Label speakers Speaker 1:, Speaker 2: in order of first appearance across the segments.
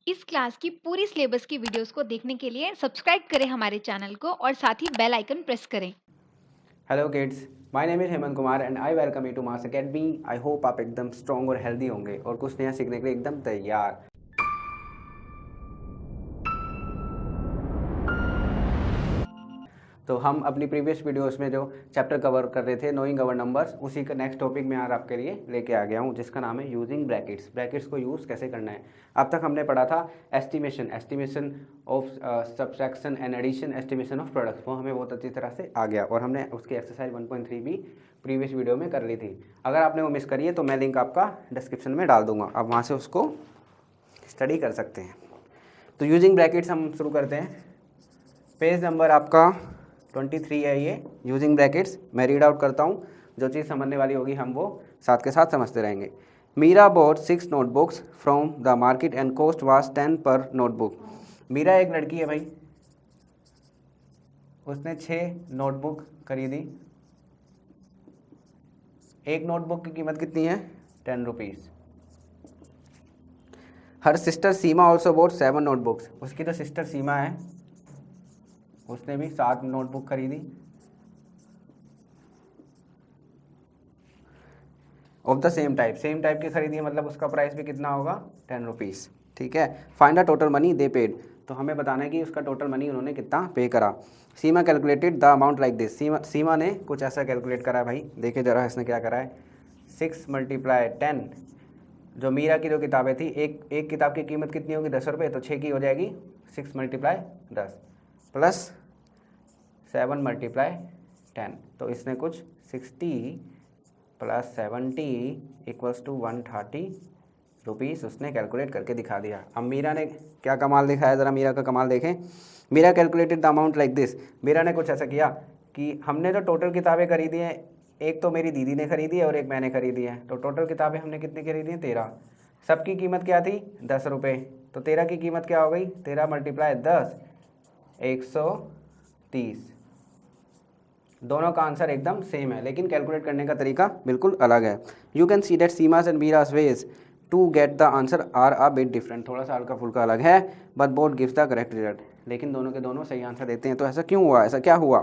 Speaker 1: इस क्लास की पूरी सिलेबस की वीडियोस को देखने के लिए सब्सक्राइब करें हमारे चैनल को और साथ ही बेल आइकन प्रेस करें।
Speaker 2: Hello kids, my name is Hemant Kumar and I welcome you to Maths Academy. I hope आप एकदम स्ट्रॉन्ग और हेल्दी होंगे और कुछ नया सीखने के लिए एकदम तैयार। तो हम अपनी प्रीवियस वीडियोस में जो चैप्टर कवर कर रहे थे नोइंग अवर नंबर्स, उसी का नेक्स्ट टॉपिक मैं आज आपके लिए लेके आ गया हूँ, जिसका नाम है यूजिंग ब्रैकेट्स। ब्रैकेट्स को यूज़ कैसे करना है। अब तक हमने पढ़ा था estimation of subtraction and addition, estimation of products, वो हमें बहुत अच्छी तरह से आ गया और हमने उसकी एक्सरसाइज 1.3 भी प्रीवियस वीडियो में कर ली थी। अगर आपने वो मिस करी है तो मैं लिंक आपका डिस्क्रिप्शन में डाल दूंगा, आप वहाँ से उसको स्टडी कर सकते हैं। तो यूजिंग ब्रैकेट्स हम शुरू करते हैं। पेज नंबर आपका 23 है ये, यूजिंग ब्रैकेट्स। मैं रीड आउट करता हूँ, जो चीज़ समझने वाली होगी हम वो साथ के साथ समझते रहेंगे। Meera bought 6 notebooks from the market and cost was 10 per notebook. Meera एक लड़की है भाई, उसने 6 नोटबुक खरीदी। एक नोटबुक की कीमत कितनी है? 10 रुपीज़। हर सिस्टर सीमा ऑल्सो बॉट 7 नोटबुक्स। उसकी जो सिस्टर सीमा है उसने भी 7 नोटबुक खरीदी। ऑफ द सेम टाइप की खरीदी है, मतलब उसका प्राइस भी कितना होगा? 10 रुपीज़। ठीक है। Find the total money they paid. तो हमें बताना है कि उसका टोटल मनी उन्होंने कितना पे करा। Seema calculated the amount like this. Seema ने कुछ ऐसा कैलकुलेट करा है भाई, देखे जरा इसने क्या करा है। 6 × 10। जो मीरा की जो किताबें थी, एक किताब की कीमत कितनी होगी? 10 रुपये, तो 6 की हो जाएगी 6 × 10 प्लस 7 × 10। तो इसने कुछ 60 प्लस 70 इक्वल्स टू 130 रुपीज़ उसने कैलकुलेट करके दिखा दिया। अब मीरा ने क्या कमाल दिखाया, ज़रा मीरा का कमाल देखें। Meera calculated the amount like this. Meera ने कुछ ऐसा किया कि हमने जो टोटल किताबें खरीदी हैं, एक तो मेरी दीदी ने खरीदी है और एक मैंने खरीदी है, तो टोटल किताबें हमने कितनी खरीदी हैं? 13। सबकी कीमत क्या थी? 10 रुपये। तो 13 की कीमत क्या हो गई? 13 × 10 130। दोनों का आंसर एकदम सेम है, लेकिन कैलकुलेट करने का तरीका बिल्कुल अलग है। You can see that Seema's and Meera's ways to get the answer are a bit different. थोड़ा सा हल्का फुल्का अलग है, but both gives the correct result. लेकिन दोनों के दोनों सही आंसर देते हैं। तो ऐसा क्यों हुआ? ऐसा क्या हुआ?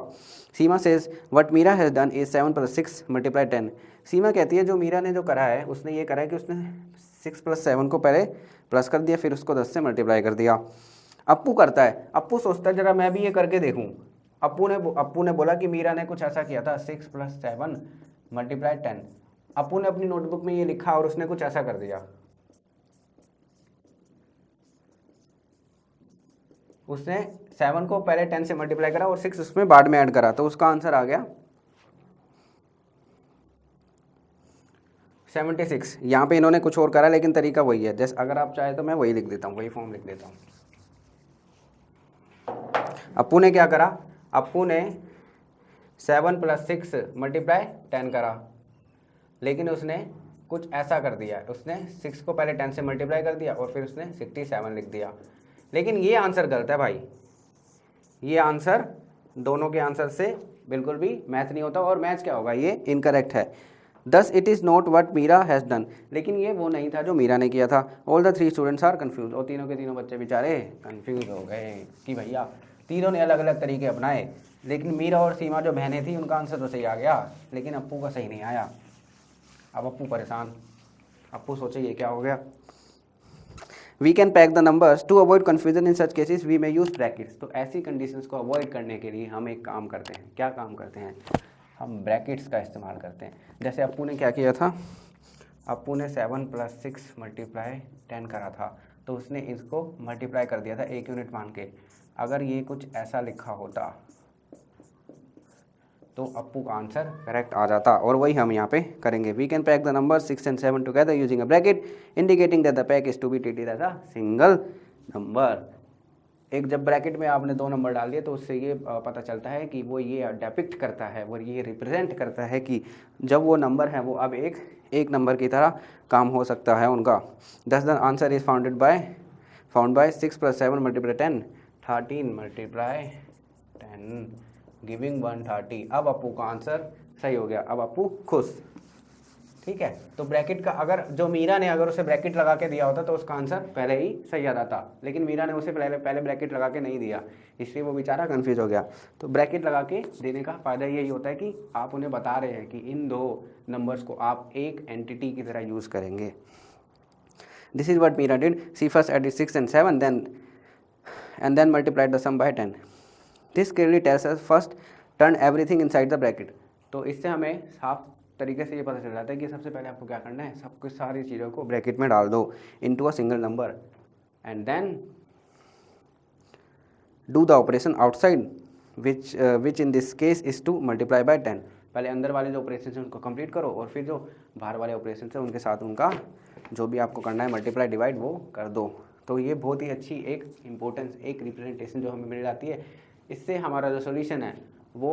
Speaker 2: Seema says what Meera has done is 7 + 6 × 10। Seema कहती है जो मीरा ने जो करा है, उसने ये करा है कि उसने 6 + 7 को पहले प्लस कर दिया, फिर उसको 10 से मल्टीप्लाई कर दिया। अप्पू करता है, अप्पू सोचता है जरा मैं भी ये करके देखूँ। अप्पू ने बोला कि मीरा ने कुछ ऐसा किया था, 6 + 7 × 10। अप्पू ने अपनी नोटबुक में ये लिखा और उसने कुछ ऐसा कर दिया। उसने 7 को पहले 10 से मल्टीप्लाई करा और 6 उसमें बाद में ऐड करा, तो उसका आंसर आ गया 76। यहाँ पे इन्होंने कुछ और करा, लेकिन तरीका वही है। जैसे अगर आप चाहे तो मैं वही लिख देता हूँ, वही फॉर्म लिख देता हूँ। अप्पू ने क्या करा? अप्पू ने 7 + 6 × 10 करा, लेकिन उसने कुछ ऐसा कर दिया, उसने 6 को पहले 10 से मल्टीप्लाई कर दिया और फिर उसने 67 लिख दिया। लेकिन ये आंसर गलत है भाई, ये आंसर दोनों के आंसर से बिल्कुल भी मैच नहीं होता, और मैच क्या होगा? ये इनकरेक्ट है। Thus it is not what Meera has done. लेकिन ये वो नहीं था जो मीरा ने किया था। All the 3 students are confuse. और तीनों के तीनों बच्चे बेचारे कन्फ्यूज हो गए कि भैया तीनों ने अलग अलग तरीके अपनाए, लेकिन मीरा और सीमा जो बहनें थी उनका आंसर तो सही आ गया, लेकिन अप्पू का सही नहीं आया। अब अप्पू परेशान, अप्पू सोचे ये क्या हो गया। We can pack the numbers to avoid confusion in such cases we may use brackets. तो ऐसी कंडीशंस को अवॉइड करने के लिए हम एक काम करते हैं। क्या काम करते हैं? हम ब्रैकेट्स का इस्तेमाल करते हैं। जैसे अप्पू ने क्या किया था? अप्पू ने 7 + 6 × 10 करा था, तो उसने इसको मल्टीप्लाई कर दिया था 1 यूनिट मान के। अगर ये कुछ ऐसा लिखा होता तो अप्पू का आंसर करेक्ट आ जाता, और वही हम यहाँ पे करेंगे। We can pack the number 6 and 7 together using a bracket indicating that the pack is to be treated as a single number. एक जब ब्रैकेट में आपने 2 नंबर डाल दिए तो उससे ये पता चलता है कि वो ये डिपिक्ट करता है, वो ये रिप्रेजेंट करता है कि जब वो नंबर है वो अब एक नंबर की तरह काम हो सकता है उनका। दस the answer is found by 6 + 7 × 10 13 × 10 giving 130। अब अप्पू का आंसर सही हो गया, अब अप्पू खुश। ठीक है। तो ब्रैकेट का अगर जो मीरा ने अगर उसे ब्रैकेट लगा के दिया होता तो उसका आंसर पहले ही सही आ जाता, लेकिन मीरा ने उसे पहले ब्रैकेट लगा के नहीं दिया, इसलिए वो बेचारा कंफ्यूज हो गया। तो ब्रैकेट लगा के देने का फ़ायदा यही होता है कि आप उन्हें बता रहे हैं कि इन दो नंबर्स को आप एक एंटिटी की तरह यूज़ करेंगे। This is what Meera did, she first added 6 and 7 and then multiplied the sum by 10. This clearly tells us first turn everything inside the bracket. तो इससे हमें साफ तरीके से ये पता चल जाता है कि सबसे पहले आपको क्या करना है, सब कुछ सारी चीज़ों को ब्रैकेट में डाल दो into a single number and then do the operation outside which in this case is to multiply by 10। पहले अंदर वाले जो ऑपरेशन हैं उनको कंप्लीट करो और फिर जो बाहर वाले ऑपरेशन हैं उनके साथ उनका जो भी आपको करना है मल्टीप्लाई डिवाइड वो कर दो। तो ये बहुत ही अच्छी एक इम्पोर्टेंस, एक रिप्रेजेंटेशन जो हमें मिल जाती है। इससे हमारा जो सोल्यूशन है वो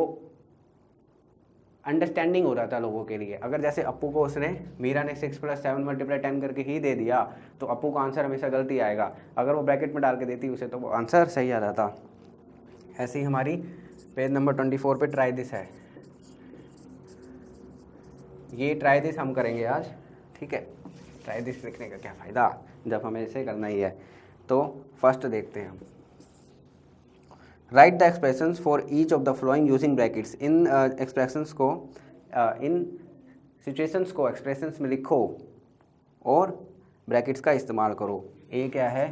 Speaker 2: अंडरस्टैंडिंग हो जाता है लोगों के लिए। अगर जैसे अप्पू को उसने मीरा ने 6 + 7 × 10 करके ही दे दिया तो अप्पू का आंसर हमेशा गलती आएगा, अगर वो ब्रैकेट में डाल के देती उसे तो वो आंसर सही आ जाता। ऐसे ही हमारी पेज नंबर 24 पे ट्राई दिस है, ये ट्राई दिस हम करेंगे आज, ठीक है। ट्राई दिस लिखने का क्या फ़ायदा जब हमें इसे करना ही है। तो फर्स्ट देखते हैं हम, right the expressions for each of the flowing using brackets. In expressions को इन सिचुएशंस को एक्सप्रेशंस में लिखो और ब्रैकेट्स का इस्तेमाल करो। ए क्या है,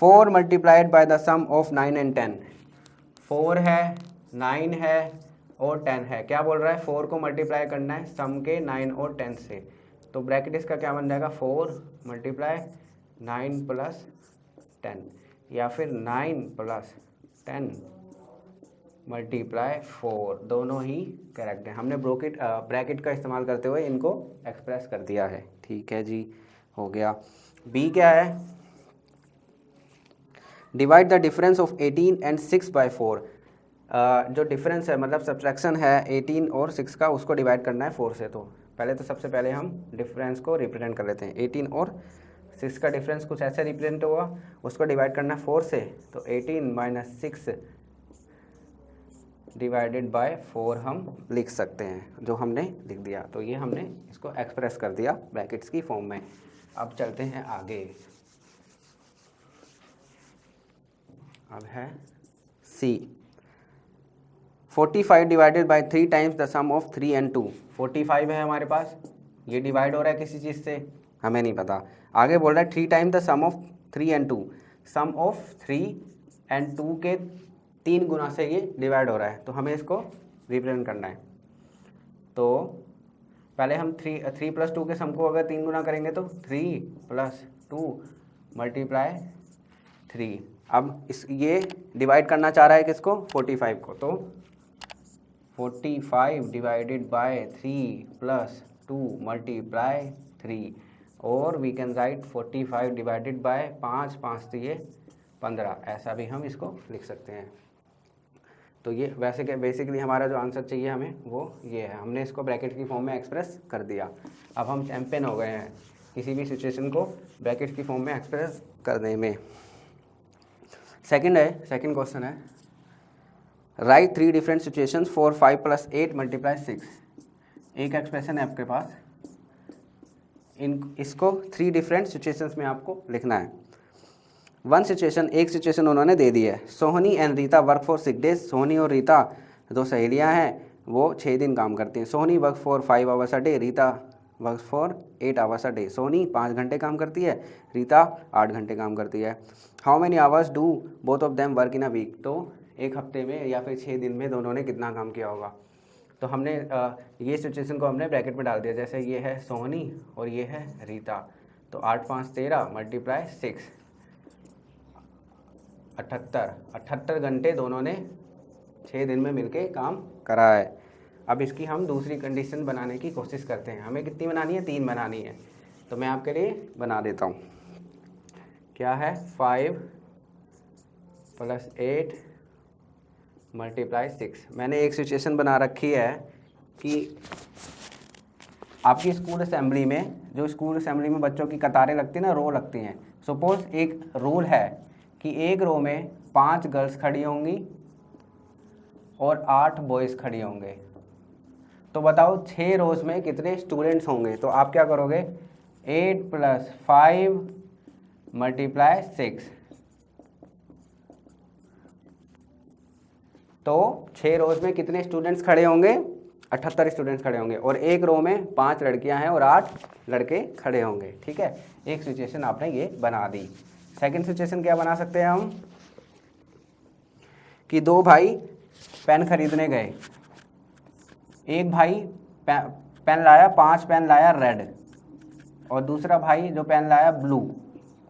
Speaker 2: 4 multiplied by the sum of 9 and 10। 4 है, 9 है और 10 है। क्या बोल रहा है, 4 को मल्टीप्लाई करना है सम के 9 और 10 से। तो ब्रैकेट इसका क्या बन जाएगा, 4 मल्टीप्लाई 9 + 10 या फिर 9 + 10 मल्टीप्लाई 4, दोनों ही करेक्ट है। हमने ब्रैकेट का इस्तेमाल करते हुए इनको एक्सप्रेस कर दिया है, ठीक है जी, हो गया। बी क्या है, divide the difference of 18 and 6 by 4। जो डिफरेंस है मतलब सब्ट्रैक्शन है 18 और 6 का, उसको डिवाइड करना है 4 से। तो पहले तो सबसे पहले हम डिफरेंस को रिप्रेजेंट कर लेते हैं। 18 और 6 का डिफरेंस कुछ ऐसे रिप्रेजेंट होगा, उसको डिवाइड करना है 4 से। तो 18 - 6 डिवाइडेड बाय 4 हम लिख सकते हैं, जो हमने लिख दिया। तो ये हमने इसको एक्सप्रेस कर दिया ब्रैकेट्स की फॉर्म में। अब चलते हैं आगे, अब है C, 45 divided by 3 times the sum of 3 and 2। 45 है हमारे पास, ये डिवाइड हो रहा है किसी चीज़ से, हमें नहीं पता। आगे बोल रहा है 3 times the sum of 3 and 2। Sum of 3 and 2 के 3 गुना से ये डिवाइड हो रहा है, तो हमें इसको रिप्रेजेंट करना है। तो पहले हम 3 + 2 के सम को अगर 3 गुना करेंगे तो 3 + 2 मल्टीप्लाई 3। अब ये डिवाइड करना चाह रहा है किसको, 45 को। तो 45 डिवाइडेड बाय 3 + 2 मल्टीप्लाई 3, और we can write 45 divided by 5, 5 तो ये 15, ऐसा भी हम इसको लिख सकते हैं। तो ये वैसे क्या बेसिकली हमारा जो आंसर चाहिए हमें वो ये है, हमने इसको ब्रैकेट की फॉर्म में एक्सप्रेस कर दिया। अब हम चैम्पियन हो गए हैं किसी भी सिचुएशन को ब्रैकेट की फॉर्म में एक्सप्रेस करने में। सेकंड क्वेश्चन है, right 3 different situations for 5 + 8 multiply 6। एक एक्सप्रेशन है आपके पास, इसको 3 डिफरेंट सिचुएशंस में आपको लिखना है। एक सिचुएशन उन्होंने दे दी है, Sohni and Rita work for 6 days। Sohni और रीता दो सहेलियां हैं, वो 6 दिन काम करती हैं। Sohni work for 5 hours a day, Rita work for 8 hours a day। Sohni 5 घंटे काम करती है, रीता 8 घंटे काम करती है। How many hours do both of them work in a week. तो एक हफ्ते में या फिर 6 दिन में दोनों ने कितना काम किया होगा। तो हमने ये सिचुएशन को हमने ब्रैकेट में डाल दिया, जैसे ये है सोहनी और ये है रीता। तो 8 × 5 = 13 मल्टीप्लाई 6, 78 घंटे दोनों ने 6 दिन में मिलके काम करा है। अब इसकी हम दूसरी कंडीशन बनाने की कोशिश करते हैं। हमें कितनी बनानी है, 3 बनानी है। तो मैं आपके लिए बना देता हूँ। क्या है, 5 + 8 मल्टीप्लाई 6। मैंने एक सिचुएशन बना रखी है कि आपकी स्कूल असेंबली में बच्चों की कतारें लगती हैं ना, रो लगती हैं। सपोज एक रूल है कि एक रो में 5 गर्ल्स खड़ी होंगी और 8 बॉयज़ खड़ी होंगे। तो बताओ 6 रोज में कितने स्टूडेंट्स होंगे। तो आप क्या करोगे, 8 + 5 × 6, तो 6 रोज में कितने स्टूडेंट्स खड़े होंगे, 78 स्टूडेंट्स खड़े होंगे। और एक रो में 5 लड़कियां हैं और 8 लड़के खड़े होंगे। ठीक है, एक सिचुएशन आपने ये बना दी। सेकंड सिचुएशन क्या बना सकते हैं हम, कि 2 भाई पेन खरीदने गए। एक भाई पेन लाया, 5 पेन लाया रेड, और दूसरा भाई जो पेन लाया ब्लू,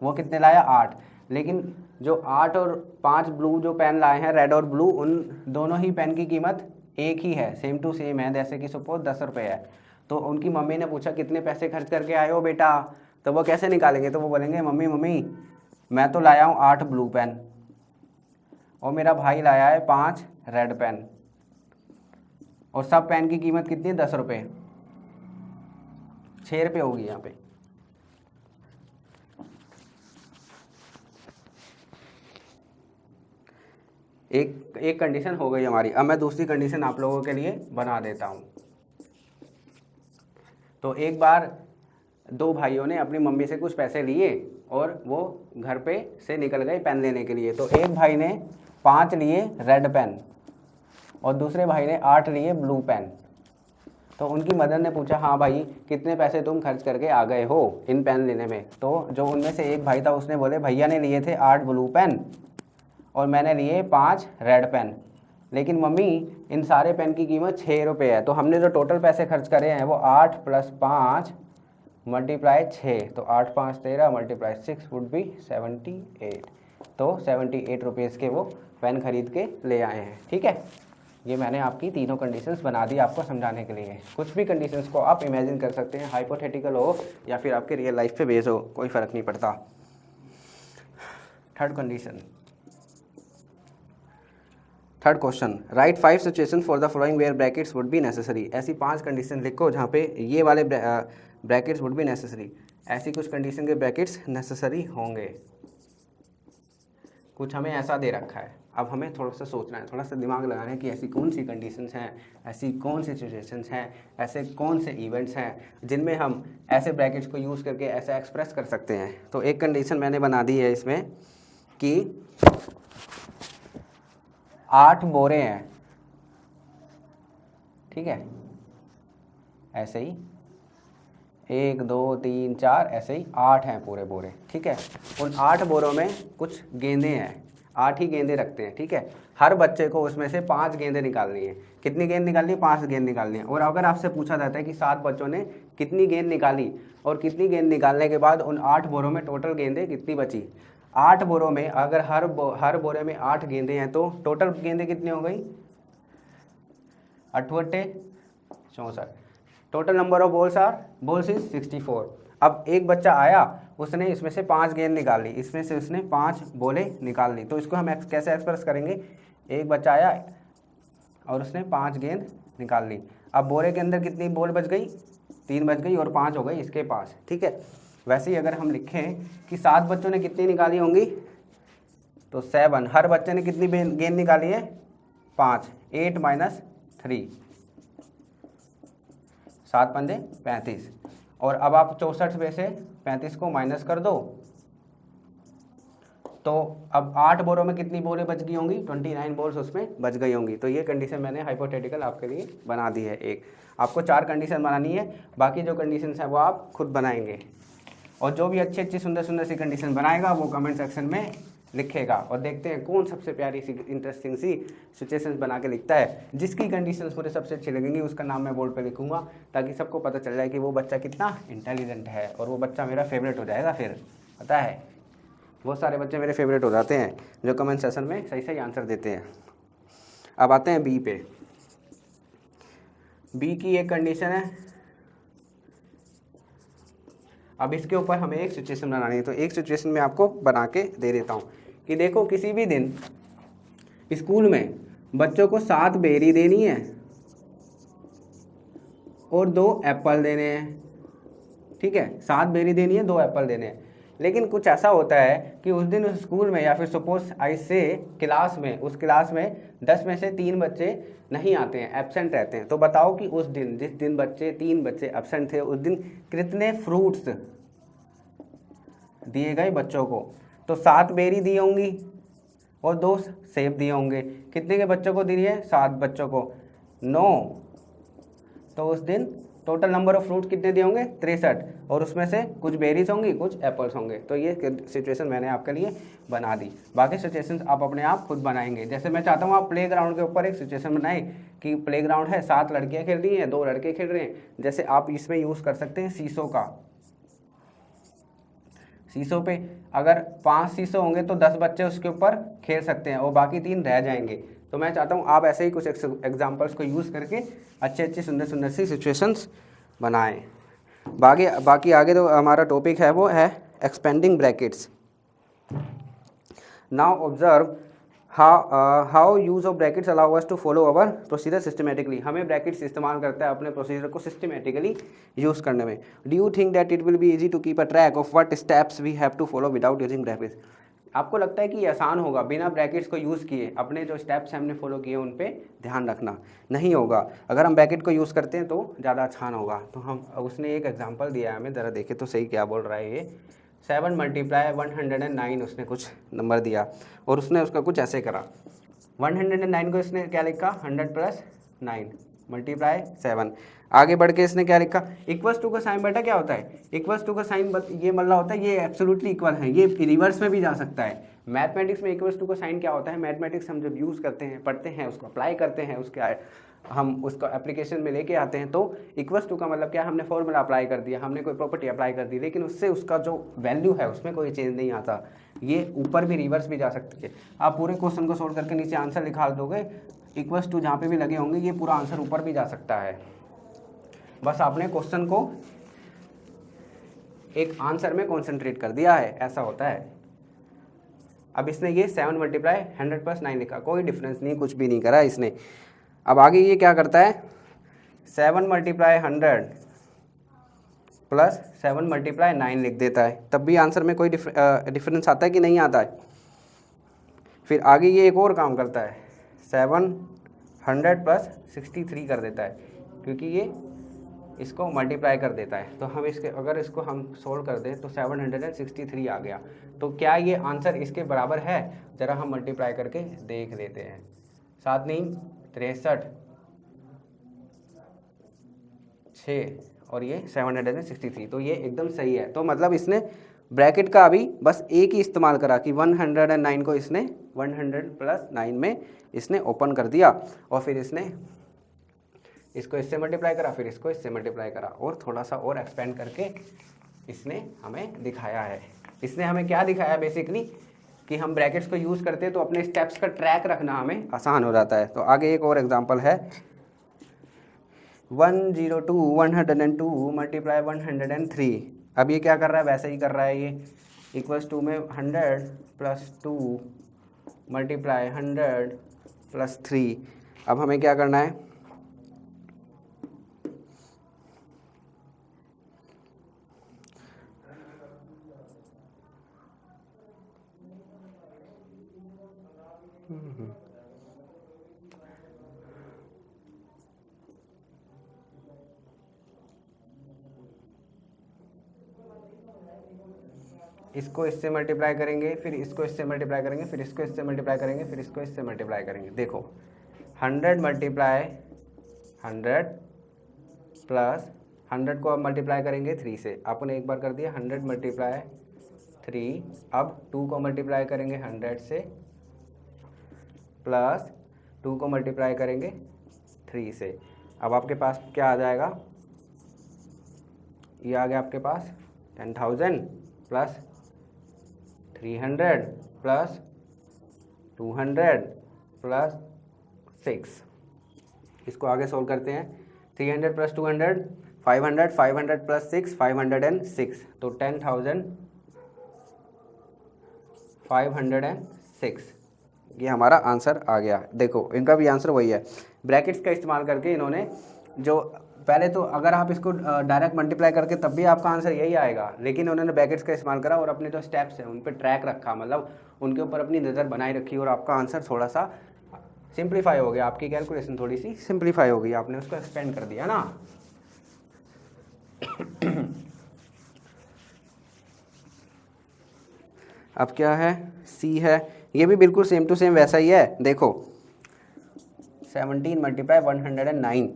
Speaker 2: वो कितने लाया, 8। लेकिन जो 8 और 5 ब्लू जो पेन लाए हैं, रेड और ब्लू, उन दोनों ही पेन की कीमत एक ही है, सेम टू सेम है। जैसे कि सपोज 10 रुपये है, तो उनकी मम्मी ने पूछा कितने पैसे खर्च करके आए हो बेटा, तो वो कैसे निकालेंगे, तो वो बोलेंगे मम्मी मैं तो लाया हूँ 8 ब्लू पेन और मेरा भाई लाया है 5 रेड पेन, और सब पेन की कीमत कितनी है, 10 रुपये, 6 रुपये होगी यहाँ पे। एक कंडीशन हो गई हमारी। अब मैं दूसरी कंडीशन आप लोगों के लिए बना देता हूँ। तो एक बार 2 भाइयों ने अपनी मम्मी से कुछ पैसे लिए और वो घर पे से निकल गए पेन लेने के लिए। तो एक भाई ने 5 लिए रेड पेन और दूसरे भाई ने 8 लिए ब्लू पेन। तो उनकी मदर ने पूछा, हाँ भाई कितने पैसे तुम खर्च करके आ गए हो इन पेन लेने में। तो जो उनमें से एक भाई था उसने बोले, भैया ने लिए थे 8 ब्लू पेन और मैंने लिए 5 रेड पेन, लेकिन मम्मी इन सारे पेन की कीमत 6 रुपये है। तो हमने जो टोटल पैसे खर्च करे हैं वो 8 + 5 × 6, तो 8 × 5 = 13 × 6 वुड बी 78। तो 78 रुपीज़ के वो पेन खरीद के ले आए हैं। ठीक है, ये मैंने आपकी तीनों कंडीशंस बना दी आपको समझाने के लिए। कुछ भी कंडीशंस को आप इमेजिन कर सकते हैं, हाइपोथेटिकल हो या फिर आपके रियल लाइफ पे बेस हो, कोई फ़र्क नहीं पड़ता। Third question, write 5 situation for the following where brackets would be necessary. ऐसी 5 कंडीशन लिखो जहाँ पे ये वाले ब्रैकेट्स वुड बी नेसेसरी। ऐसी कुछ कंडीशन के ब्रैकेट्स नेसेसरी होंगे। कुछ हमें ऐसा दे रखा है, अब हमें थोड़ा सा सोचना है, थोड़ा सा दिमाग लगाना है कि ऐसी कौन सी कंडीशंस हैं, ऐसी कौन सी सिचुएशंस हैं, ऐसे कौन से इवेंट्स हैं जिनमें हम ऐसे ब्रैकेट्स को यूज़ करके ऐसा एक्सप्रेस कर सकते हैं। तो एक कंडीशन मैंने बना दी है इसमें कि 8 बोरे हैं। ठीक है, ऐसे ही 1 2 3 4 ऐसे ही 8 हैं पूरे बोरे। ठीक है, उन 8 बोरों में कुछ गेंदे हैं, 8 ही गेंदे रखते हैं। ठीक है, हर बच्चे को उसमें से 5 गेंदें निकालनी है। कितनी गेंद निकालनी है, 5 गेंद निकालनी है। और अगर आपसे पूछा जाता है कि 7 बच्चों ने कितनी गेंद निकाली और कितनी गेंद निकालने के बाद उन 8 बोरों में टोटल गेंदें कितनी बची, 8 बोरों में अगर हर बोरे में 8 गेंदें हैं तो टोटल गेंदें कितनी हो गई, 8 × 64। Total number of balls is 64। अब एक बच्चा आया, उसने इसमें से 5 गेंद निकाल ली, इसमें से उसने 5 बोले निकाल ली। तो इसको हम कैसे एक्सप्रेस करेंगे, एक बच्चा आया और उसने 5 गेंद निकाल ली। अब बोरे के अंदर कितनी बॉल बच गई, 3 बच गई और 5 हो गई इसके पास। ठीक है, वैसे ही अगर हम लिखें कि 7 बच्चों ने कितनी निकाली होंगी, तो 7, हर बच्चे ने कितनी गेंद निकाली है, 5, 8 - 3, 7 × 5 = 35। और अब आप 64 में से 35 को माइनस कर दो, तो अब 8 बोरों में कितनी बोलें बच गई होंगी, 29 बॉल्स उसमें बच गई होंगी। तो ये कंडीशन मैंने हाइपोथेटिकल आपके लिए बना दी है। एक आपको 4 कंडीशन बनानी है, बाकी जो कंडीशन है वो आप खुद बनाएंगे। और जो भी अच्छी अच्छी सुंदर सुंदर सी कंडीशन बनाएगा वो कमेंट सेक्शन में लिखेगा, और देखते हैं कौन सबसे प्यारी सी इंटरेस्टिंग सी सिचुएशंस बना के लिखता है। जिसकी कंडीशंस मुझे सबसे अच्छी लगेंगी उसका नाम मैं बोर्ड पे लिखूंगा, ताकि सबको पता चल जाए कि वो बच्चा कितना इंटेलिजेंट है, और वो बच्चा मेरा फेवरेट हो जाएगा। फिर पता है बहुत सारे बच्चे मेरे फेवरेट हो जाते हैं जो कमेंट सेशन में सही सही आंसर देते हैं। अब आते हैं बी पे। बी की एक कंडीशन है, अब इसके ऊपर हमें एक सिचुएशन बनानी है। तो एक सिचुएशन में आपको बना के दे देता हूँ कि देखो, किसी भी दिन स्कूल में बच्चों को 7 बेरी देनी है और 2 एप्पल देने हैं। ठीक है, 7 बेरी देनी है, 2 एप्पल देने हैं। लेकिन कुछ ऐसा होता है कि उस दिन उस स्कूल में या फिर सपोज आई से क्लास में, उस क्लास में 10 में से 3 बच्चे नहीं आते हैं, एब्सेंट रहते हैं। तो बताओ कि उस दिन जिस दिन 3 बच्चे एब्सेंट थे उस दिन कितने फ्रूट्स दिए गए बच्चों को? तो 7 बेरी दी होंगी और 2 सेब दिए होंगे। कितने के बच्चों को दिए? 7 बच्चों को 9। तो उस दिन टोटल नंबर ऑफ फ्रूट कितने दिए होंगे? 63। और उसमें से कुछ बेरीज होंगी, कुछ एप्पल्स होंगे। तो ये सिचुएशन मैंने आपके लिए बना दी। बाकी सिचुएशंस आप अपने आप खुद बनाएंगे। जैसे मैं चाहता हूँ आप प्ले ग्राउंड के ऊपर एक सिचुएशन बनाएं कि प्ले ग्राउंड है, 7 लड़कियाँ खेल रही हैं, 2 लड़के खेल रहे हैं। जैसे आप इसमें यूज़ कर सकते हैं सीसो का। सीसो पे अगर 5 सीसो होंगे तो 10 बच्चे उसके ऊपर खेल सकते हैं और बाकी 3 रह जाएंगे। तो मैं चाहता हूँ आप ऐसे ही कुछ एग्जांपल्स को यूज़ करके अच्छी सुंदर सुंदर सी सिचुएशंस बनाएं। बाकी आगे तो हमारा टॉपिक है वो है expanding brackets. Now observe how use of brackets allow us to follow our procedure systematically. हमें ब्रैकेट्स इस्तेमाल करता है अपने प्रोसीजर को सिस्टमेटिकली यूज़ करने में। Do you think that it will be easy to keep a track of what steps we have to follow without using brackets? आपको लगता है कि ये आसान होगा बिना ब्रैकेट्स को यूज़ किए अपने जो स्टेप्स हमने फॉलो किए उन पे ध्यान रखना? नहीं होगा। अगर हम ब्रैकेट को यूज़ करते हैं तो ज़्यादा आसान होगा। तो हम उसने एक एग्जांपल दिया है हमें, ज़रा देखे तो सही क्या बोल रहा है ये। 7 मल्टीप्लाई 109 उसने कुछ नंबर दिया और उसने उसका कुछ ऐसे करा। 109 को इसने क्या लिखा? 100 प्लस 9 मल्टीप्लाई 7। आगे बढ़ के इसने क्या लिखा? इक्वल्स टू का साइन बेटा क्या होता है? इक्वल्स टू का साइन ये मतलब होता है ये एब्सोल्युटली इक्वल है, ये रिवर्स में भी जा सकता है। मैथमेटिक्स में इक्वल्स टू का साइन क्या होता है? मैथमेटिक्स हम जब यूज़ करते हैं, पढ़ते हैं, उसको अप्लाई करते हैं, हम उसको एप्लीकेशन में लेके आते हैं तो इक्वल्स टू का मतलब क्या? हमने फॉर्मूला अप्लाई कर दिया, हमने कोई प्रॉपर्टी अप्लाई कर दी, लेकिन उससे उसका जो वैल्यू है उसमें कोई चेंज नहीं आता। ये ऊपर भी रिवर्स भी जा सकती है। आप पूरे क्वेश्चन को सोल्व करके नीचे आंसर लिखा दोगे, इक्वल्स टू जहाँ पे भी लगे होंगे ये पूरा आंसर ऊपर भी जा सकता है। बस आपने क्वेश्चन को एक आंसर में कॉन्सेंट्रेट कर दिया है, ऐसा होता है। अब इसने ये 7 मल्टीप्लाई 100 प्लस 9 लिखा, कोई डिफरेंस नहीं, कुछ भी नहीं करा इसने। अब आगे ये क्या करता है? 7 मल्टीप्लाई 100 प्लस 7 मल्टीप्लाई 9 लिख देता है, तब भी आंसर में कोई डिफरेंस आता है कि नहीं आता है? फिर आगे ये एक और काम करता है, 700 प्लस 63 कर देता है, क्योंकि ये इसको मल्टीप्लाई कर देता है। तो हम इसके अगर इसको हम सोल्व कर दें तो 763 आ गया। तो क्या ये आंसर इसके बराबर है? ज़रा हम मल्टीप्लाई करके देख लेते हैं। 7 नहीं 63, 6 और ये 763, तो ये एकदम सही है। तो मतलब इसने ब्रैकेट का अभी बस एक ही इस्तेमाल करा कि 109 को इसने 100 प्लस 9 में इसने ओपन कर दिया और फिर इसने इसको इससे मल्टीप्लाई करा, फिर इसको इससे मल्टीप्लाई करा और थोड़ा सा और एक्सपेंड करके इसने हमें दिखाया है। इसने हमें क्या दिखाया बेसिकली कि हम ब्रैकेट्स को यूज़ करते हैं तो अपने स्टेप्स का ट्रैक रखना हमें आसान हो जाता है। तो आगे एक और एग्जांपल है 102 मल्टीप्लाई 103। अब ये क्या कर रहा है? वैसे ही कर रहा है ये, इक्वल्स टू में 100 प्लस 2 मल्टीप्लाई 100 प्लस 3। अब हमें क्या करना है? इसको इससे मल्टीप्लाई करेंगे, फिर इसको इससे मल्टीप्लाई करेंगे, फिर इसको इससे मल्टीप्लाई करेंगे, फिर इसको इससे मल्टीप्लाई करेंगे। देखो 100 मल्टीप्लाई 100 प्लस 100 को अब मल्टीप्लाई करेंगे 3 से। आपने एक बार कर दिया 100 मल्टीप्लाई 3। अब 2 को मल्टीप्लाई करेंगे 100 से प्लस 2 को मल्टीप्लाई करेंगे 3 से। अब आपके पास क्या आ जाएगा? ये आ गया आपके पास 10,000 प्लस 300 प्लस 200 प्लस 6। इसको आगे सोल्व करते हैं। 300 प्लस 200 500, 500 प्लस 6 506, तो 10,506 ये हमारा आंसर आ गया। देखो इनका भी आंसर वही है। ब्रैकेट्स का इस्तेमाल करके इन्होंने जो पहले तो अगर आप इसको डायरेक्ट मल्टीप्लाई करके तब भी आपका आंसर यही आएगा, लेकिन उन्होंने ब्रैकेट्स का इस्तेमाल करा और अपने जो स्टेप्स हैं उन पर ट्रैक रखा, मतलब उनके ऊपर अपनी नज़र बनाए रखी और आपका आंसर थोड़ा सा सिंप्लीफाई हो गया, आपकी कैलकुलेशन थोड़ी सी सिंप्लीफाई हो गई, आपने उसको एक्सपेंड कर दिया ना। अब क्या है, सी है, ये भी बिल्कुल सेम टू सेम वैसा ही है। देखो 17 मल्टीप्लाई 109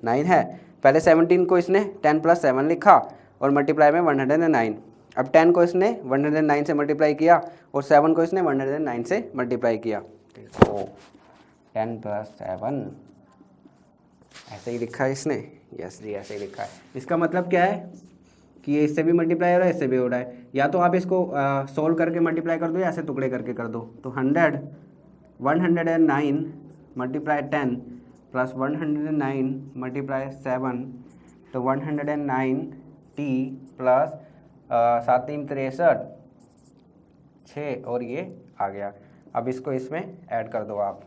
Speaker 2: 9 है, पहले 17 को इसने 10 + 7 लिखा और मल्टीप्लाई में 109। अब 10 को इसने 109 से मल्टीप्लाई किया और 7 को इसने 109 से मल्टीप्लाई किया। देखो 10 + 7 ऐसे ही लिखा है इसने, यस जी ऐसे ही लिखा है। इसका मतलब क्या है कि ये इससे भी मल्टीप्लाई हो रहा है, इससे भी हो रहा है। या तो आप इसको सोल्व करके मल्टीप्लाई कर दो या ऐसे टुकड़े करके कर दो। तो 109 मल्टीप्लाई 10 + 109 मल्टीप्लाई 7, तो 109t प्लस 7 3 63 6 और ये आ गया। अब इसको इसमें ऐड कर दो आप,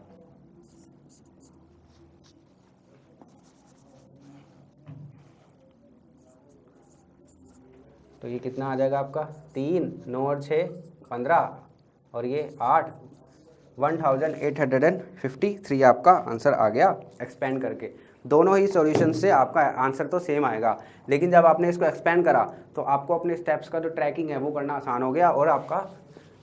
Speaker 2: तो ये कितना आ जाएगा आपका 3 9 और 6 15 और ये 8 1853 आपका आंसर आ गया एक्सपेंड करके। दोनों ही सॉल्यूशन से आपका आंसर तो सेम आएगा, लेकिन जब आपने इसको एक्सपेंड करा तो आपको अपने स्टेप्स का जो ट्रैकिंग है वो करना आसान हो गया और आपका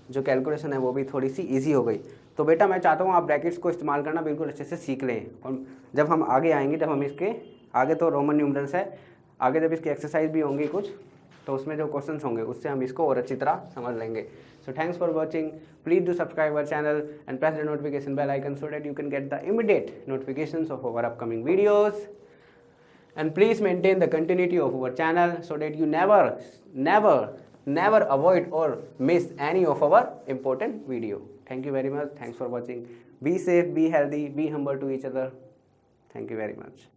Speaker 2: जो कैलकुलेशन है वो भी थोड़ी सी ईजी हो गई। तो बेटा मैं चाहता हूँ आप ब्रैकेट्स को इस्तेमाल करना बिल्कुल अच्छे से सीख लें, और जब हम आगे आएंगे, जब हम इसके आगे तो रोमन न्यूमरल्स है, आगे जब इसकी एक्सरसाइज भी होंगी कुछ, तो उसमें जो क्वेश्चंस होंगे उससे हम इसको और अच्छी तरह समझ लेंगे। So thanks for watching, please do subscribe our channel and press the notification bell icon so that you can get the immediate notifications of our upcoming videos, and please maintain the continuity of our channel so that you never avoid or miss any of our important video. Thank you very much. Thanks for watching. Be safe, be healthy, be humble to each other. Thank you very much.